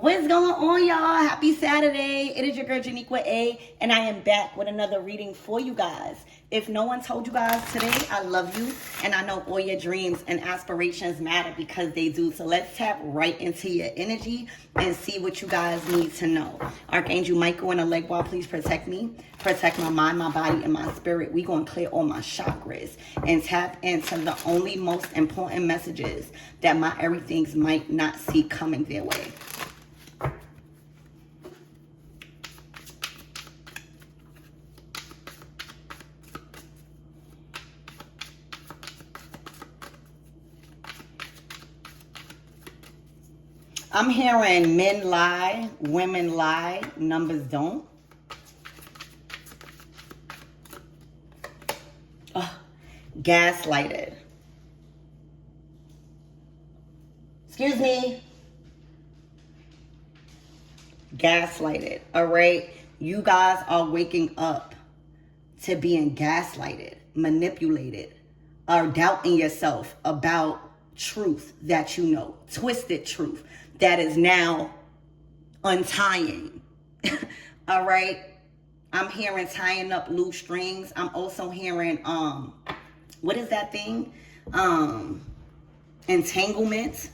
What's going on, y'all? Happy Saturday. It is your girl, Janiqua A, and I am back with another reading for you guys. If no one told you guys today, I love you, and I know all your dreams and aspirations matter because they do. So let's tap right into your energy and see what you guys need to know. Archangel Michael and Alegua, please protect me. Protect my mind, my body, and my spirit. We're going to clear all my chakras and tap into the only most important messages that my everythings might not see coming their way. I'm hearing men lie, women lie, numbers don't. Gaslighted. Excuse me. Gaslighted. All right. You guys are waking up to being gaslighted, manipulated, or doubting yourself about truth that you know, twisted truth that is now untying. All right. I'm hearing tying up loose strings. I'm also hearing what is that thing? Entanglement.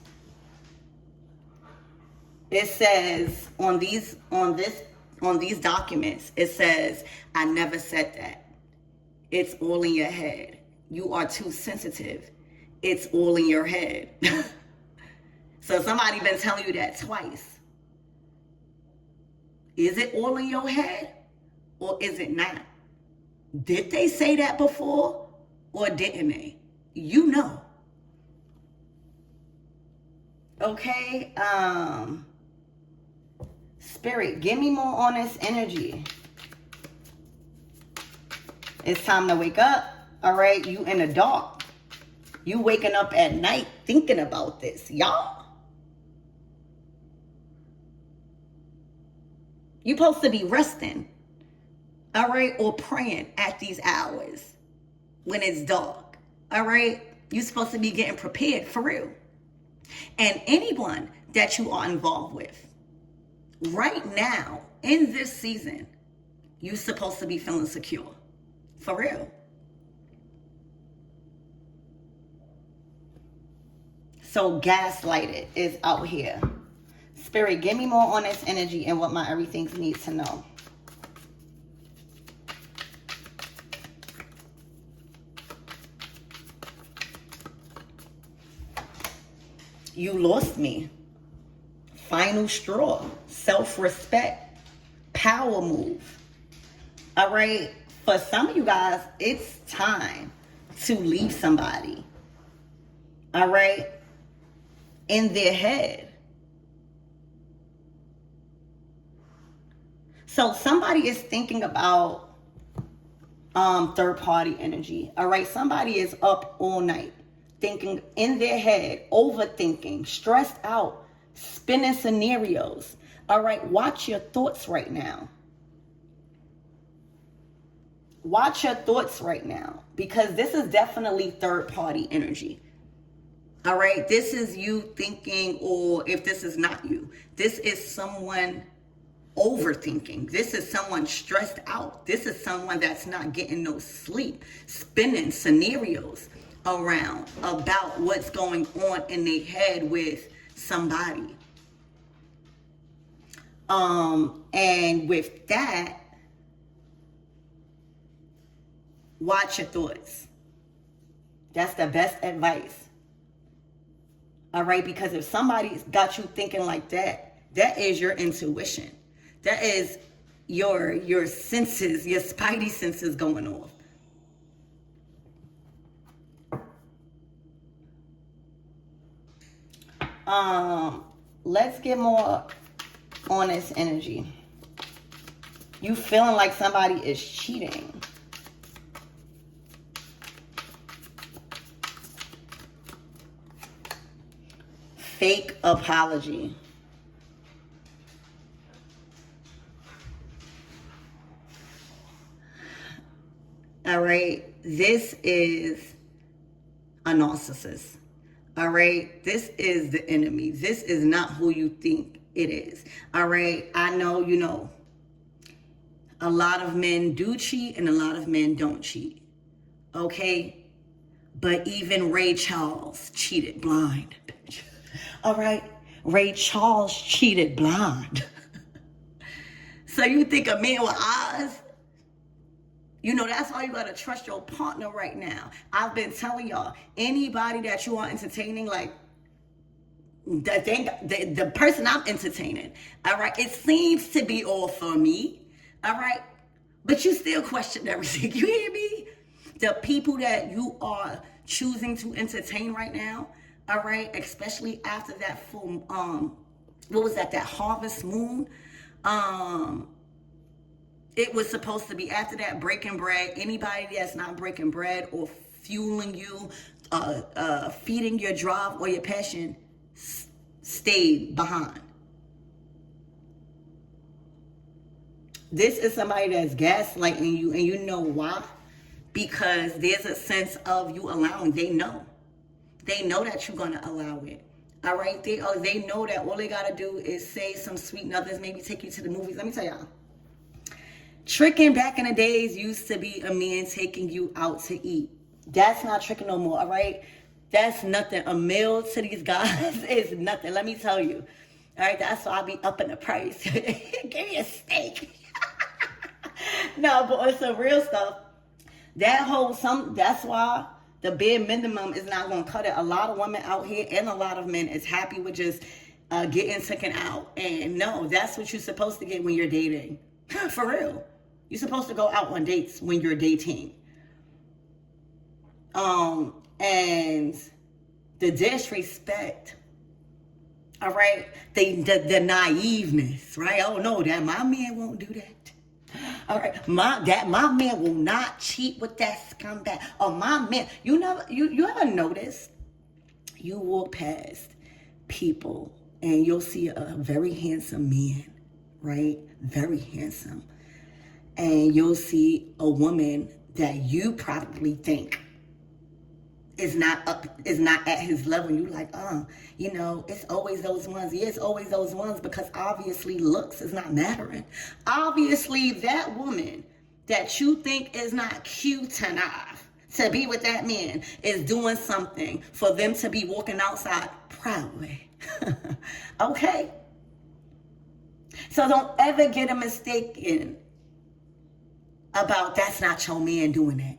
It says on these documents, it says, I never said that. It's all in your head. You are too sensitive. It's all in your head. So somebody been telling you that twice. Is it all in your head or is it not? Did they say that before or didn't they? You know. Okay. Spirit, give me more honest energy. It's time to wake up. All right. You in the dark. You waking up at night thinking about this, y'all. You supposed to be resting, all right, or praying at these hours when it's dark, all right? You're supposed to be getting prepared for real. And anyone that you are involved with right now in this season, you're supposed to be feeling secure, for real. So gaslighted is out here. Spirit, give me more honest energy and what my everything needs to know. You lost me. Final straw. Self-respect. Power move. All right. For some of you guys, it's time to leave somebody. All right. In their head. So somebody is thinking about third party energy. All right. Somebody is up all night thinking in their head, overthinking, stressed out, spinning scenarios. All right. Watch your thoughts right now. Watch your thoughts right now, because this is definitely third party energy. All right. This is you thinking, or if this is not you, this is someone overthinking. This is someone stressed out. This is someone that's not getting no sleep, spinning scenarios around about what's going on in their head with somebody. And with that, watch your thoughts. That's the best advice. All right, because if somebody's got you thinking like that, that is your intuition. That is your senses, your spidey senses going off. Let's get more honest energy. You feeling like somebody is cheating. Fake apology. All right, this is a narcissist. All right, this is the enemy. This is not who you think it is. All right. I know, a lot of men do cheat and a lot of men don't cheat. Okay. But even Ray Charles cheated blind. All right. Ray Charles cheated blind. So you think a man with eyes? That's why you gotta trust your partner right now. I've been telling y'all, anybody that you are entertaining, like the person I'm entertaining, all right, it seems to be all for me, all right, but you still question everything. You hear me? The people that you are choosing to entertain right now, all right, especially after that full, what was that harvest moon, it was supposed to be after that breaking bread. Anybody that's not breaking bread or fueling you, feeding your drive or your passion, stayed behind. This is somebody that's gaslighting you, and you know why? Because there's a sense of you allowing. They know that you're gonna allow it. All right, they know that all they gotta do is say some sweet nothings, maybe take you to the movies. Let me tell y'all. Tricking back in the days used to be a man taking you out to eat. That's not tricking no more, all right? That's nothing. A meal to these guys is nothing. Let me tell you. All right, that's why I be upping the price. Give me a steak. No, but on some real stuff, that's why the bare minimum is not going to cut it. A lot of women out here and a lot of men is happy with just getting taken out. And no, that's what you're supposed to get when you're dating. For real. You're supposed to go out on dates when you're dating. And the disrespect, all right, the naiveness, right? Oh no, that my man won't do that. All right, my man will not cheat with that scumbag. Or my man, you ever notice? You walk past people and you'll see a very handsome man, right? Very handsome. And you'll see a woman that you probably think is not at his level. And you're like, it's always those ones. Yeah, it's always those ones, because obviously looks is not mattering. Obviously that woman that you think is not cute enough to be with that man is doing something for them to be walking outside proudly. Okay? So don't ever get a mistaken about that's not your man doing that.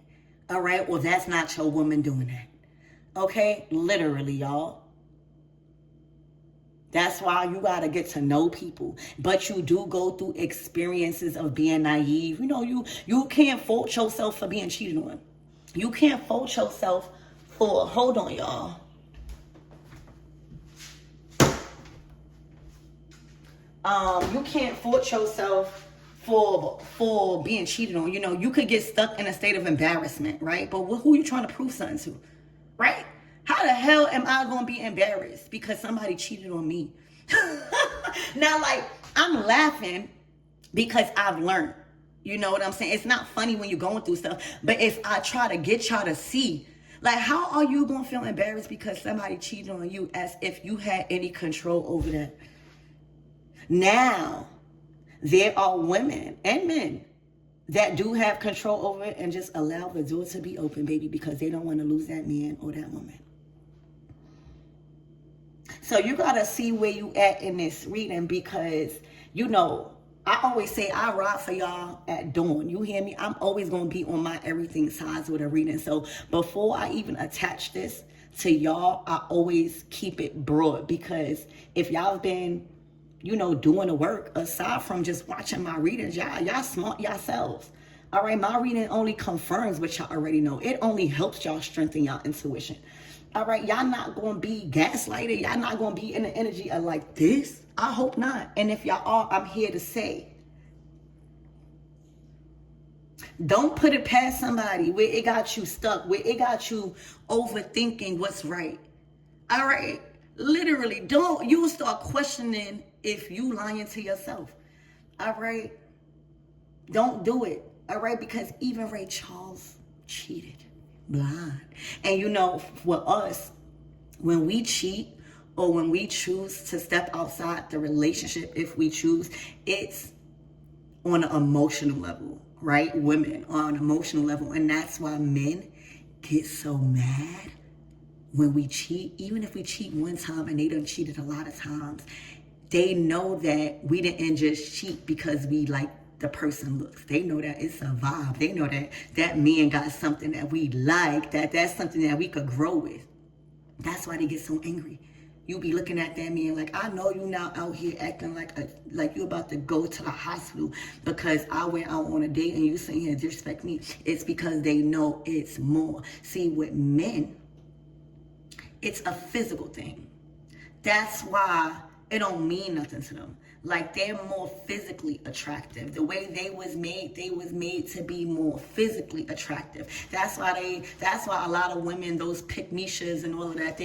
All right? Or that's not your woman doing that. Okay? Literally, y'all. That's why you got to get to know people. But you do go through experiences of being naive. You can't fault yourself for being cheated on. You can't fault yourself for, hold on, y'all. You can't fault yourself for being cheated on. You could get stuck in a state of embarrassment, right? But who are you trying to prove something to, right? How the hell am I going to be embarrassed because somebody cheated on me? Now, I'm laughing because I've learned. You know what I'm saying? It's not funny when you're going through stuff. But if I try to get y'all to see, how are you going to feel embarrassed because somebody cheated on you as if you had any control over that? Now, there are women and men that do have control over it and just allow the door to be open, baby, because they don't want to lose that man or that woman. So you got to see where you at in this reading, because, I always say I ride for y'all at dawn. You hear me? I'm always going to be on my everything sides with a reading. So before I even attach this to y'all, I always keep it broad, because if y'all been doing the work, aside from just watching my readings, y'all smart yourselves. All right, my reading only confirms what y'all already know. It only helps y'all strengthen y'all intuition. All right, y'all not going to be gaslighted. Y'all not going to be in the energy of this. I hope not. And if y'all are, I'm here to say, don't put it past somebody where it got you stuck, where it got you overthinking what's right. All right, literally, you'll start questioning if you lying to yourself. All right, don't do it. All right, because even Ray Charles cheated blind. And for us, when we cheat or when we choose to step outside the relationship, if we choose, it's on an emotional level, right? Women on an emotional level. And that's why men get so mad when we cheat. Even if we cheat one time and they done cheated a lot of times, they know that we didn't just cheat because we like the person looks. They know that it's a vibe. They know that that man got something that we like, that's something that we could grow with. That's why they get so angry. You be looking at that man like, I know you now out here acting like you about to go to the hospital because I went out on a date and you sitting here disrespect me. It's because they know it's more. See, with men, it's a physical thing. That's why it don't mean nothing to them. Like, they're more physically attractive. The way they was made to be more physically attractive. That's why a lot of women, those pick-me-shas and all of that,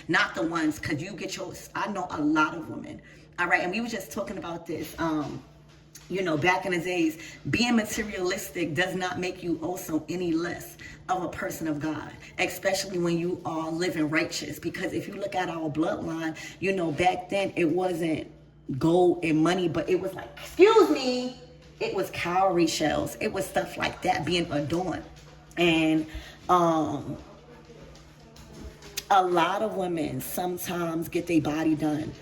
not the ones, because you get yours. I know a lot of women. All right, and we were just talking about this, back in the days, being materialistic does not make you also any less of a person of God, especially when you are living righteous. Because if you look at our bloodline, back then it wasn't gold and money, but it was like, excuse me, it was cowrie shells. It was stuff like that being adorned. And a lot of women sometimes get their body done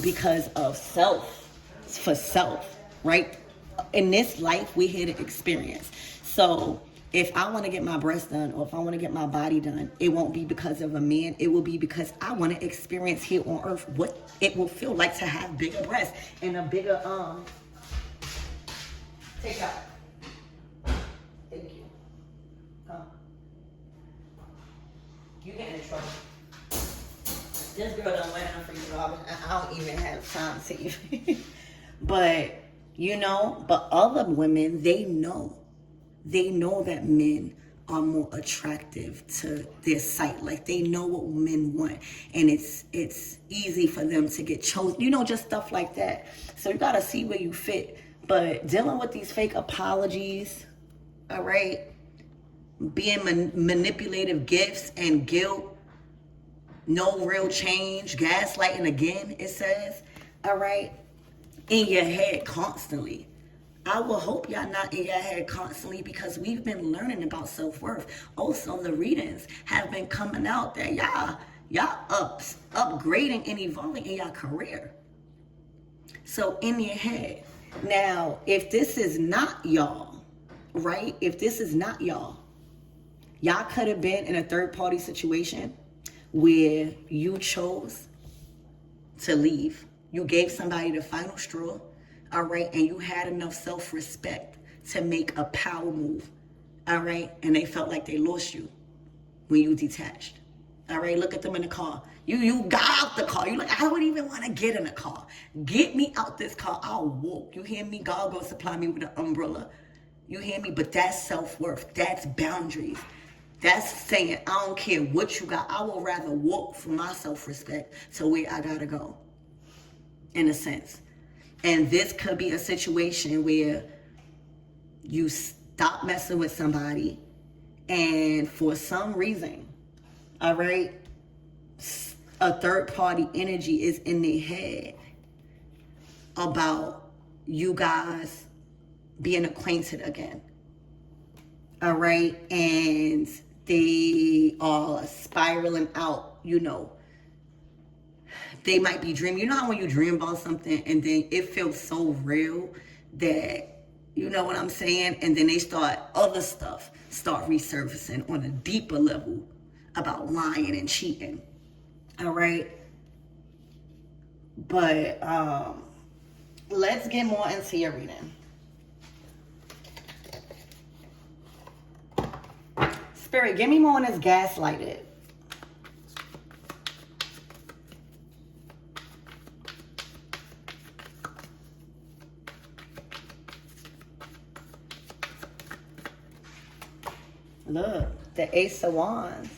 because of for self, right? In this life, we're here to experience. So if I want to get my breasts done or if I want to get my body done, it won't be because of a man. It will be because I want to experience here on earth what it will feel like to have bigger breasts and a bigger, take out. Thank you. Come. You getting in trouble. This girl done went enough for you, Robin. I don't even have time to even. But other women, they know that men are more attractive to their sight. Like, they know what men want, and it's easy for them to get chosen, just stuff like that. So you gotta see where you fit. But dealing with these fake apologies, all right, being manipulative gifts and guilt, no real change, gaslighting again, it says, all right, in your head constantly. I will hope y'all not in your head constantly, because we've been learning about self-worth. Also, the readings have been coming out that y'all upgrading and evolving in your career. So in your head. Now, if this is not y'all, right? If this is not y'all could have been in a third-party situation where you chose to leave. You gave somebody the final straw, all right, and you had enough self-respect to make a power move, all right, and they felt like they lost you when you detached, all right. Look at them in the car. You got out the car. You're like, I don't even want to get in the car. Get me out this car. I'll walk. You hear me? God will supply me with an umbrella. You hear me? But that's self-worth. That's boundaries. That's saying, I don't care what you got. I will rather walk for my self-respect to where I gotta go, in a sense. And this could be a situation where you stop messing with somebody, and for some reason, all right, a third-party energy is in their head about you guys being acquainted again, all right? And they are spiraling out, They might be dreaming. You know how when you dream about something and then it feels so real that, you know what I'm saying? And then other stuff start resurfacing on a deeper level about lying and cheating. All right? But let's get more into your reading. Spirit, give me more on this gaslighted. Look, the Ace of Wands.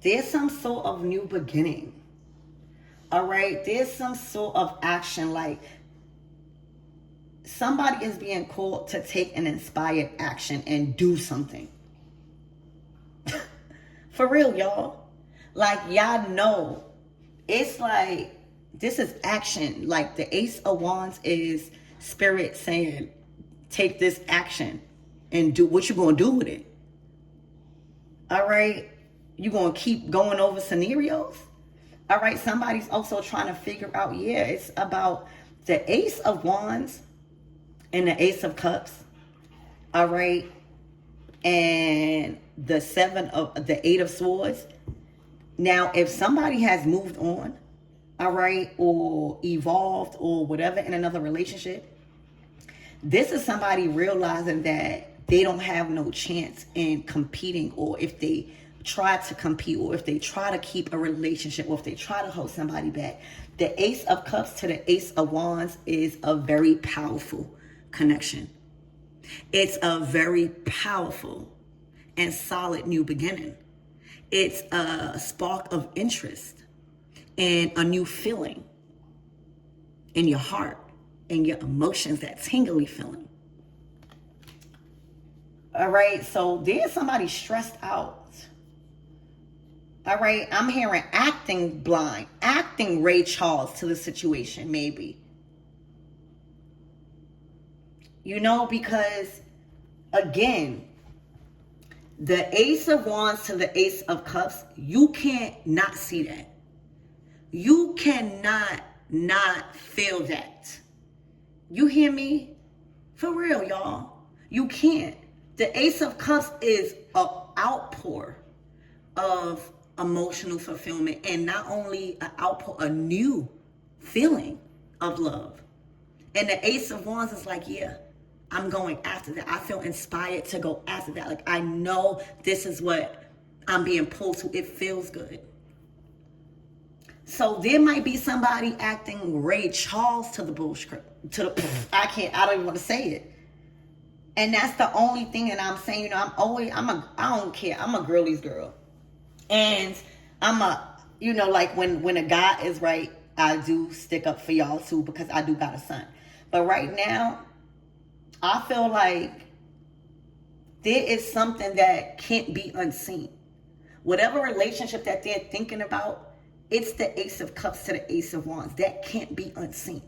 There's some sort of new beginning. All right? There's some sort of action, like somebody is being called to take an inspired action and do something. For real, y'all. Like, y'all know, it's like, this is action. Like, the Ace of Wands is spirit saying, take this action and do what you're going to do with it. All right? You're going to keep going over scenarios. All right? Somebody's also trying to figure out, yeah, it's about the Ace of Wands and the Ace of Cups. All right? And the Eight of Swords. Now, if somebody has moved on, all right, or evolved or whatever in another relationship, this is somebody realizing that they don't have no chance in competing, or if they try to compete, or if they try to keep a relationship, or if they try to hold somebody back. The Ace of Cups to the Ace of Wands is a very powerful connection. It's a very powerful and solid new beginning. It's a spark of interest and a new feeling in your heart and your emotions, that tingly feeling. All right, so there's somebody stressed out. All right, I'm hearing acting blind, acting Ray Charles to the situation, maybe. You know, because, again, the Ace of Wands to the Ace of Cups, you can't not see that. You cannot not feel that. You hear me? For real, y'all. You can't. The Ace of Cups is an outpour of emotional fulfillment, and not only an outpour, a new feeling of love. And the Ace of Wands is like, yeah, I'm going after that. I feel inspired to go after that. Like, I know this is what I'm being pulled to. It feels good. So there might be somebody acting Ray Charles to the bullshit. I don't even want to say it. And that's the only thing that I'm saying. You know, I don't care. I'm a girly's girl. And like when a guy is right, I do stick up for y'all too, because I do got a son. But right now, I feel like there is something that can't be unseen. Whatever relationship that they're thinking about, it's the Ace of Cups to the Ace of Wands. That can't be unseen.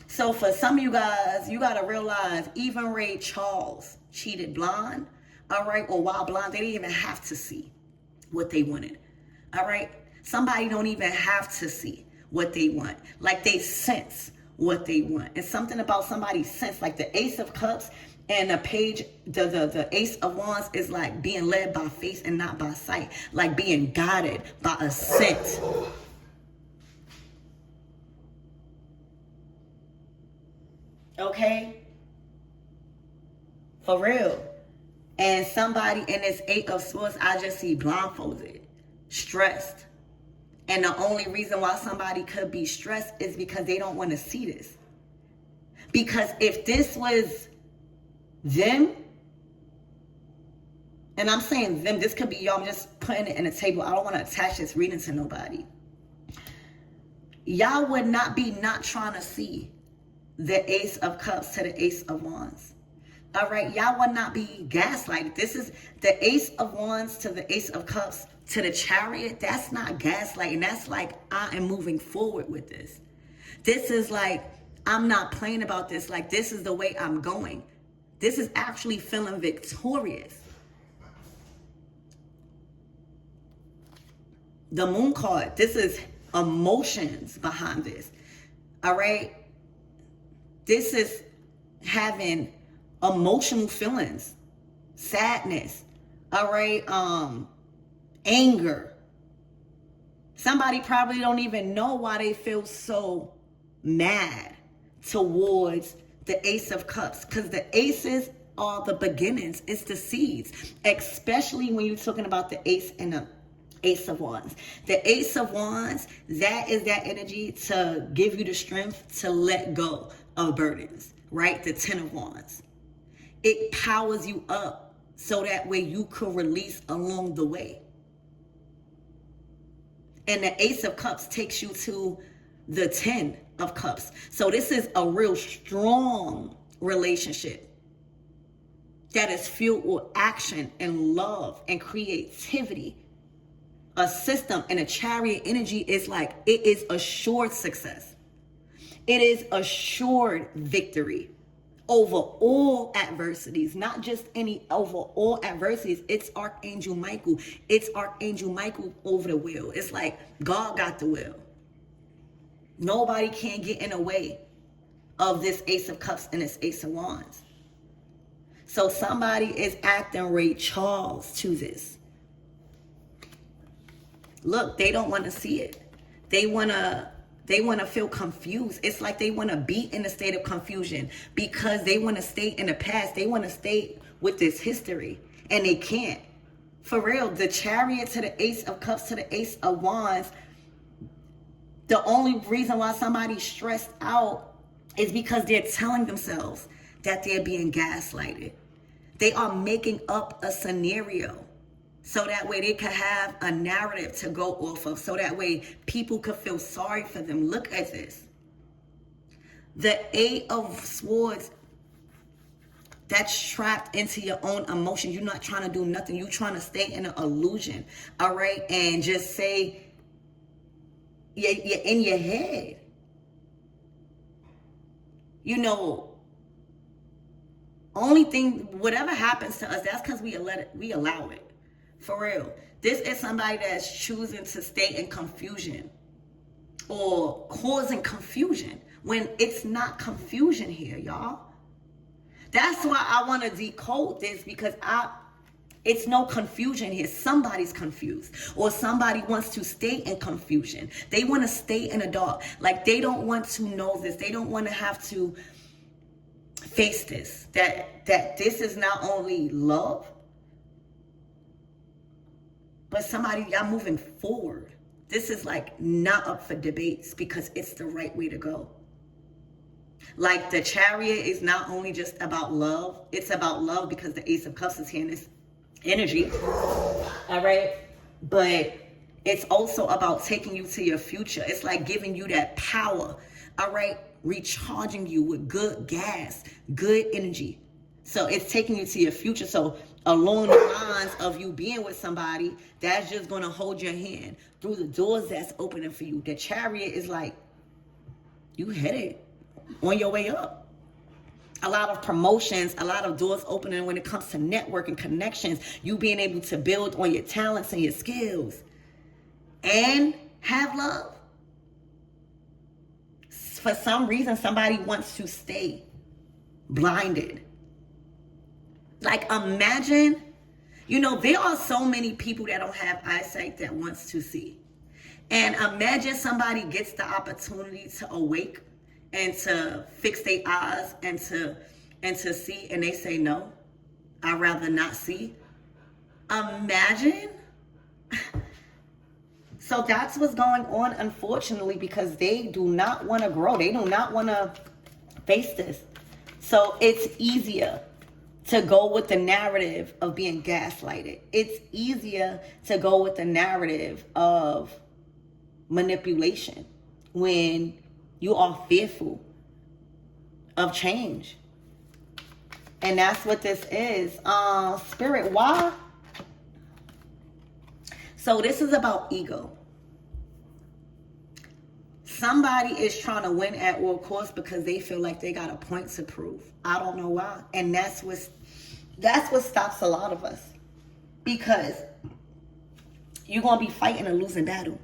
So for some of you guys, you got to realize even Ray Charles cheated blind, all right? Or while blind, they didn't even have to see what they wanted, all right? Somebody don't even have to see what they want. Like, they sense what they want. And something about somebody's sense, like the Ace of Cups and the Ace of Wands is like being led by faith and not by sight. Like being guided by a scent. Okay? For real. And somebody in this Eight of Swords, I just see blindfolded, stressed. And the only reason why somebody could be stressed is because they don't want to see this. Because if this was them, and I'm saying them, this could be y'all, I'm just putting it in the table. I don't want to attach this reading to nobody. Y'all would not be not trying to see the Ace of Cups to the Ace of Wands. All right, y'all would not be gaslighted. This is the Ace of Wands to the Ace of Cups to the Chariot. That's not gaslighting. That's like, I am moving forward with this. This is like, I'm not playing about this. Like, this is the way I'm going. This is actually feeling victorious. The Moon card, this is emotions behind this. All right? This is having emotional feelings, sadness, all right, anger. Somebody probably don't even know why they feel so mad towards the Ace of Cups, because the aces are the beginnings. It's the seeds, especially when you're talking about the ace and the Ace of Wands. The Ace of Wands, that is that energy to give you the strength to let go of burdens, right? The Ten of Wands. It powers you up so that way you could release along the way. And the Ace of Cups takes you to the Ten of Cups. So this is a real strong relationship. that is filled with action and love and creativity. A system and a chariot energy is like, it is assured success. It is assured victory over all adversities, not just any, over all adversities. It's Archangel Michael. It's Archangel Michael over the wheel. It's like God got the wheel. Nobody can get in the way of this Ace of Cups and this Ace of Wands. So somebody is acting Ray Charles to this. Look, they don't want to see it. They want to feel confused. It's like they want to be in a state of confusion because they want to stay in the past. They want to stay with this history, and they can't. For real, the Chariot to the Ace of Cups to the Ace of Wands, the only reason why somebody's stressed out is because they're telling themselves that they're being gaslighted. They are making up a scenario so that way they could have a narrative to go off of, so that way people could feel sorry for them. Look at this. The Eight of Swords, that's trapped into your own emotions. You're not trying to do nothing. You're trying to stay in an illusion, all right? And just say, you're in your head. You know, only thing, whatever happens to us, that's because we allow it. For real. This is somebody that's choosing to stay in confusion or causing confusion when it's not confusion here, y'all. That's why I want to decode this, because it's no confusion here. Somebody's confused, or somebody wants to stay in confusion. They want to stay in the dark. Like, they don't want to know this. They don't want to have to face this. That this is not only love, but somebody, y'all moving forward. This is like not up for debates because it's the right way to go. Like, the Chariot is not only just about love. It's about love because the Ace of Cups is here in this energy. All right. But it's also about taking you to your future. It's like giving you that power. All right. Recharging you with good gas, good energy. So it's taking you to your future. So along the lines of you being with somebody that's just going to hold your hand through the doors that's opening for you. The Chariot is like, you headed on your way up. A lot of promotions, a lot of doors opening when it comes to networking, connections, you being able to build on your talents and your skills and have love. For some reason, somebody wants to stay blinded. Like, imagine, you know, there are so many people that don't have eyesight that wants to see. And imagine somebody gets the opportunity to awake and to fix their eyes and to see, and they say, no, I'd rather not see. Imagine. So that's what's going on, unfortunately, because they do not want to grow. They do not want to face this. So it's easier to go with the narrative of being gaslighted. It's easier to go with the narrative of manipulation when you are fearful of change. And that's what this is. Spirit, why? So this is about ego. Somebody is trying to win at all costs because they feel like they got a point to prove. I don't know why. And that's what stops a lot of us. Because you're going to be fighting a losing battle.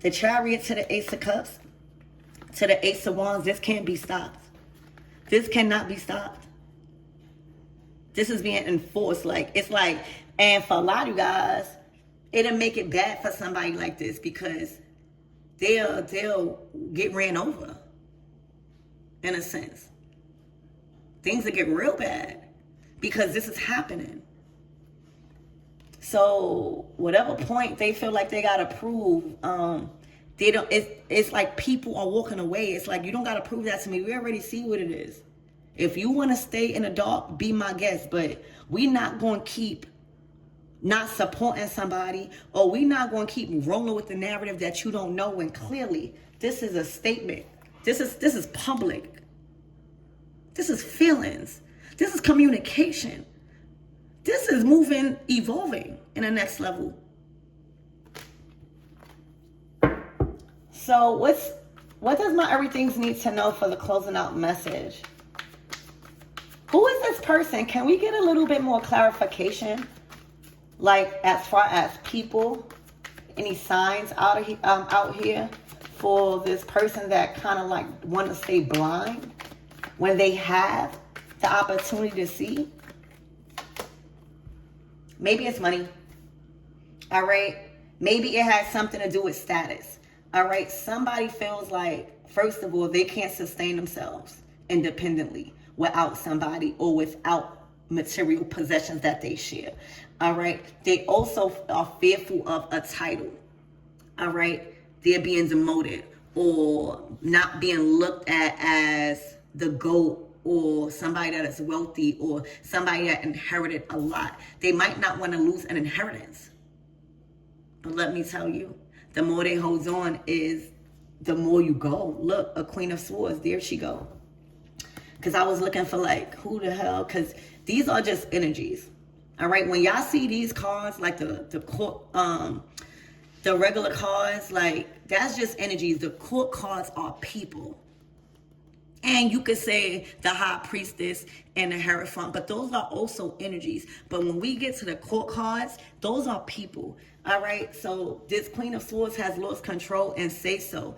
The Chariot to the Ace of Cups, to the Ace of Wands, this can't be stopped. This cannot be stopped. This is being enforced. Like, it's like, and for a lot of you guys, it'll make it bad for somebody like this because they'll get ran over, in a sense. Things will get real bad because this is happening. So whatever point they feel like they gotta prove, they don't. It's like people are walking away. It's like, you don't gotta prove that to me. We already see what it is. If you want to stay in the dark, be my guest. But we not going to keep not supporting somebody, or we not going to keep rolling with the narrative that you don't know when clearly this is a statement. This is public. This is feelings. This is communication. This is moving, evolving in the next level. So what does my everythings need to know for the closing out message? Who is this person? Can we get a little bit more clarification? Like as far as people, any signs out here for this person that kind of like want to stay blind when they have the opportunity to see? Maybe it's money. All right. Maybe it has something to do with status. All right. Somebody feels like, first of all, they can't sustain themselves independently without somebody or without material possessions that they share. All right. They also are fearful of a title. All right. They're being demoted or not being looked at as the GOAT or somebody that is wealthy or somebody that inherited a lot. They might not want to lose an inheritance. But let me tell you, the more they hold on is the more you go. Look, a Queen of Swords, there she go. Because I was looking for like, who the hell? Because these are just energies. All right, when y'all see these cards, like the regular cards, like that's just energies. The court cards are people. And you could say the High Priestess and the Hierophant, but those are also energies. But when we get to the court cards, those are people. All right. So this Queen of Swords has lost control and say so.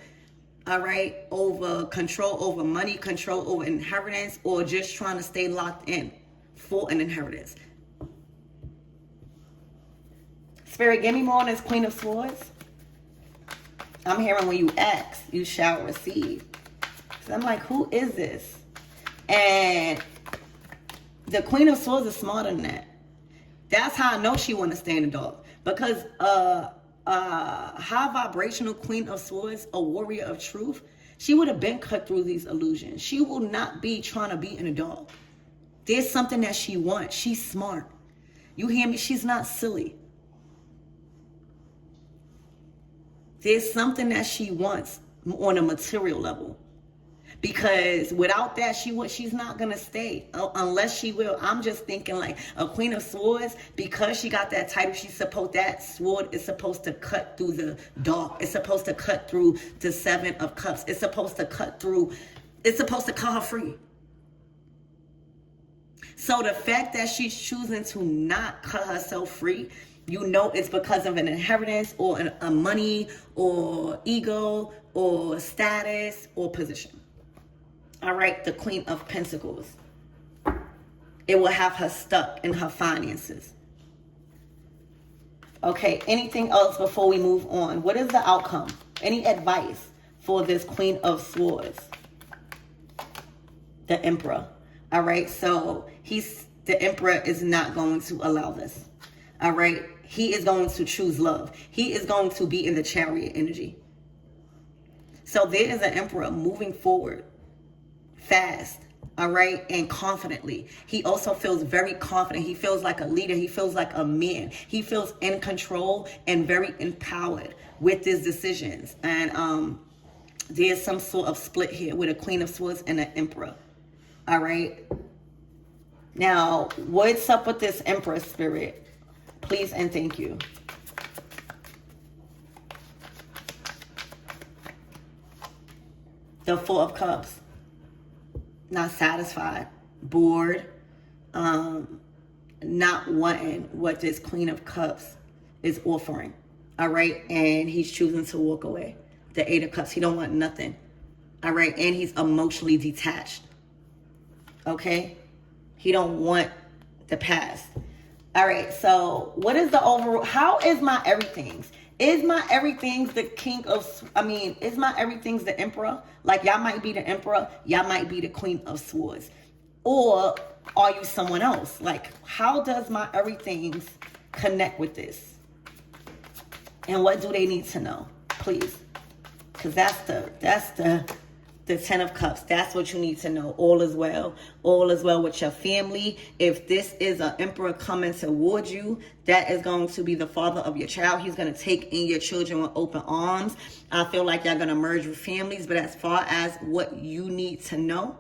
All right. Over control over money, control over inheritance, or just trying to stay locked in for an inheritance. Spirit, give me more on this Queen of Swords. I'm hearing when you ask, you shall receive. So I'm like, who is this? And the Queen of Swords is smarter than that. That's how I know she want to stay in the dark. Because high vibrational Queen of Swords, a warrior of truth, she would have been cut through these illusions. She will not be trying to be in the dark. There's something that she wants. She's smart. You hear me? She's not silly. There's something that she wants on a material level. Because without that, she's not going to stay unless she will. I'm just thinking like a Queen of Swords, because she got that title, that sword is supposed to cut through the dark. It's supposed to cut through the Seven of Cups. It's supposed to cut her free. So the fact that she's choosing to not cut herself free, you know it's because of an inheritance or a money or ego or status or position. All right, the Queen of Pentacles. It will have her stuck in her finances. Okay, anything else before we move on? What is the outcome? Any advice for this Queen of Swords? The Emperor. All right, so the Emperor is not going to allow this. All right, he is going to choose love. He is going to be in the Chariot energy. So there is an Emperor moving forward fast, all right, and confidently. He also feels very confident. He feels like a leader. He feels like a man. He feels in control and very empowered with his decisions. And there's some sort of split here with a Queen of Swords and an Emperor. All right. Now, what's up with this Emperor spirit? Please and thank you. The Four of Cups. Not satisfied, bored, not wanting what this Queen of Cups is offering. All right. And he's choosing to walk away. The Eight of Cups. He don't want nothing. All right. And he's emotionally detached. Okay. He don't want the past. All right. So what is the overall? How is my everything's? Is my everything's the is my everything's the Emperor? Like y'all might be the Emperor, y'all might be the Queen of Swords. Or are you someone else? Like, how does my everything's connect with this? And what do they need to know? Please. Because that's the Ten of Cups. That's what you need to know. All is well. All is well with your family. If this is an Emperor coming towards you, that is going to be the father of your child. He's going to take in your children with open arms. I feel like y'all going to merge with families. But as far as what you need to know,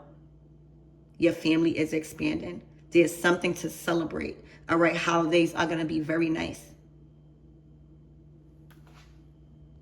your family is expanding. There's something to celebrate. All right, holidays are going to be very nice.